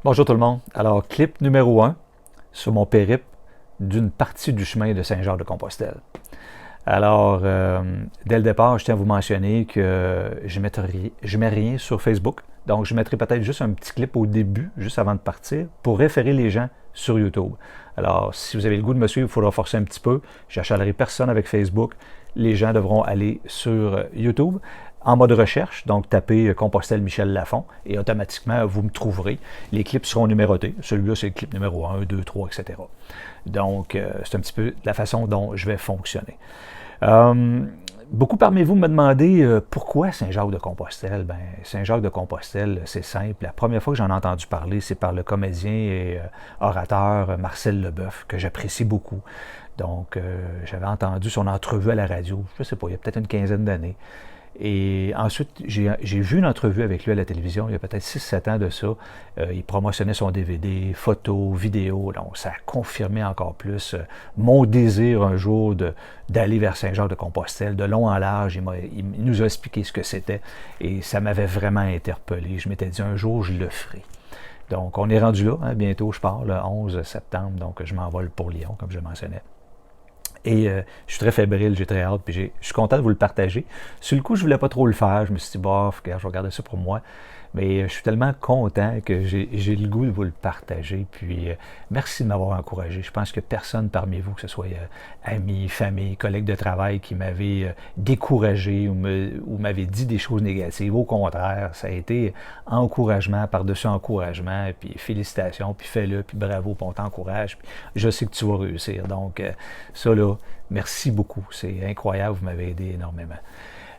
Bonjour tout le monde. Alors, clip numéro 1 sur mon périple d'une partie du chemin de Saint-Jacques-de-Compostelle. Alors, dès le départ, je tiens à vous mentionner que je ne mets rien sur Facebook. Donc, je mettrai peut-être juste un petit clip au début, juste avant de partir, pour référer les gens sur YouTube. Alors, si vous avez le goût de me suivre, il faudra forcer un petit peu. Je n'achalerai personne avec Facebook. Les gens devront aller sur YouTube en mode recherche, donc tapez Compostelle Michel Lafon et automatiquement vous me trouverez. Les clips seront numérotés. Celui-là, c'est le clip numéro 1, 2, 3, etc. Donc, c'est un petit peu la façon dont je vais fonctionner. Beaucoup parmi vous me demandez pourquoi Saint-Jacques-de-Compostelle. Ben, Saint-Jacques-de-Compostelle, c'est simple. La première fois que j'en ai entendu parler, c'est par le comédien et orateur Marcel Leboeuf, que j'apprécie beaucoup. Donc, j'avais entendu son entrevue à la radio, je ne sais pas, il y a peut-être une quinzaine d'années. Et ensuite, j'ai vu une entrevue avec lui à la télévision, il y a peut-être 6-7 ans de ça. Il promotionnait son DVD, photos, vidéos. Donc, ça a confirmé encore plus mon désir un jour d'aller vers Saint-Jacques-de-Compostelle. De long en large, il nous a expliqué ce que c'était. Et ça m'avait vraiment interpellé. Je m'étais dit, un jour, je le ferai. Donc, on est rendu là. Hein, bientôt, je pars le 11 septembre. Donc, je m'envole pour Lyon, comme je mentionnais. Et je suis très fébrile, j'ai très hâte, puis je suis content de vous le partager. Sur le coup, je ne voulais pas trop le faire. Je me suis dit, bof, je vais garder ça pour moi. Mais je suis tellement content que j'ai le goût de vous le partager. Puis merci de m'avoir encouragé. Je pense que personne parmi vous, que ce soit amis, famille, collègues de travail, qui m'avaient découragé ou m'avaient dit des choses négatives. Au contraire, ça a été encouragement par-dessus encouragement. Puis félicitations, puis fais-le, puis bravo, puis on t'encourage. Puis je sais que tu vas réussir. Donc ça là, merci beaucoup. C'est incroyable, vous m'avez aidé énormément.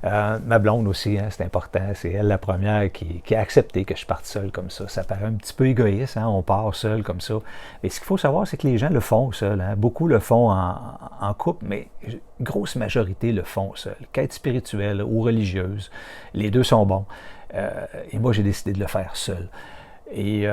Ma blonde aussi, hein, c'est important, c'est elle la première qui a accepté que je parte seul comme ça. Ça paraît un petit peu égoïste, hein, on part seul comme ça. Mais ce qu'il faut savoir, c'est que les gens le font seul. Hein. Beaucoup le font en couple, mais une grosse majorité le font seul. Quête spirituelle ou religieuse, les deux sont bons. Et moi, j'ai décidé de le faire seul. Et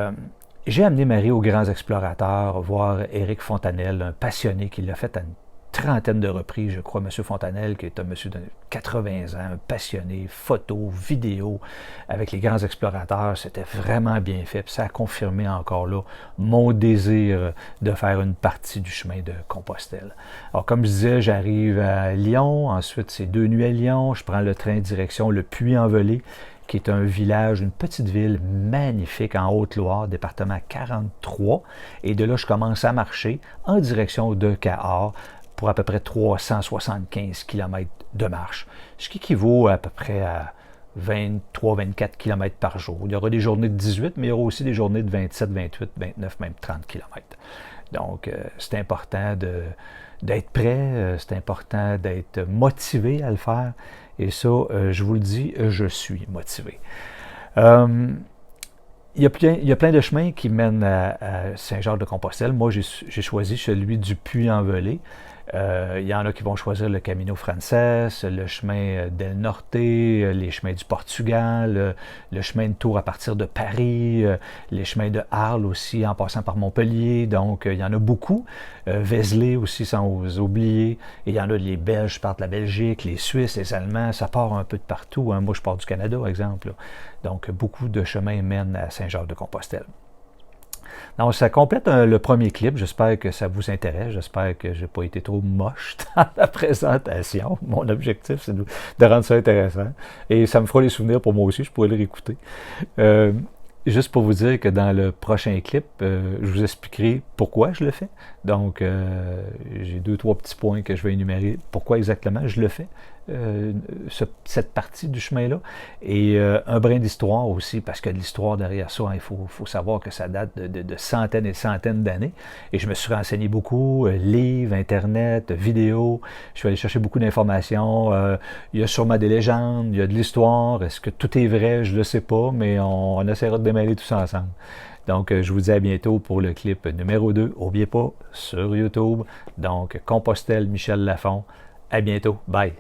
j'ai amené Marie aux Grands Explorateurs, voir Éric Fontanelle, un passionné qui l'a fait à une trentaine de reprises, je crois, M. Fontanelle, qui est un monsieur de 80 ans, un passionné, photos, vidéos, avec les Grands Explorateurs, c'était vraiment bien fait. Puis ça a confirmé encore là mon désir de faire une partie du chemin de Compostelle. Alors, comme je disais, j'arrive à Lyon, ensuite c'est 2 nuits à Lyon, je prends le train direction le Puy-en-Velay, qui est un village, une petite ville magnifique en Haute-Loire, département 43. Et de là, je commence à marcher en direction de Cahors, pour à peu près 375 km de marche, ce qui équivaut à peu près à 23-24 km par jour. Il y aura des journées de 18, mais il y aura aussi des journées de 27, 28, 29, même 30 km. Donc, c'est important d'être prêt, c'est important d'être motivé à le faire. Et ça, je vous le dis, je suis motivé. Il y a plein de chemins qui mènent à Saint-Jacques-de-Compostelle. Moi, j'ai choisi celui du Puy-en-Velay. Il y en a qui vont choisir le Camino Frances, le chemin d'El Norte, les chemins du Portugal, le chemin de Tours à partir de Paris, les chemins de Arles aussi en passant par Montpellier. Donc, il y en a beaucoup. Vézelay aussi, sans oublier. Et il y en a les Belges qui partent de la Belgique, les Suisses, les Allemands, ça part un peu de partout. Hein. Moi, je pars du Canada, par exemple. Donc, beaucoup de chemins mènent à Saint-Jacques-de-Compostelle. Donc, ça complète le premier clip. J'espère que ça vous intéresse. J'espère que je n'ai pas été trop moche dans la présentation. Mon objectif, c'est de rendre ça intéressant. Et ça me fera les souvenirs pour moi aussi. Je pourrais le réécouter. Juste pour vous dire que dans le prochain clip, je vous expliquerai pourquoi je le fais. Donc, j'ai 2-3 petits points que je vais énumérer. Pourquoi exactement je le fais, cette partie du chemin-là. Et un brin d'histoire aussi, parce que l'histoire derrière ça, hein, il faut savoir que ça date de centaines et centaines d'années. Et je me suis renseigné beaucoup, livres, Internet, vidéos. Je suis allé chercher beaucoup d'informations. Il y a sûrement des légendes, il y a de l'histoire. Est-ce que tout est vrai? Je ne le sais pas, mais on essaiera de démêler tout ça ensemble. Donc, je vous dis à bientôt pour le clip numéro 2. N'oubliez pas, sur YouTube. Donc, Compostelle Michel Lafon. À bientôt. Bye.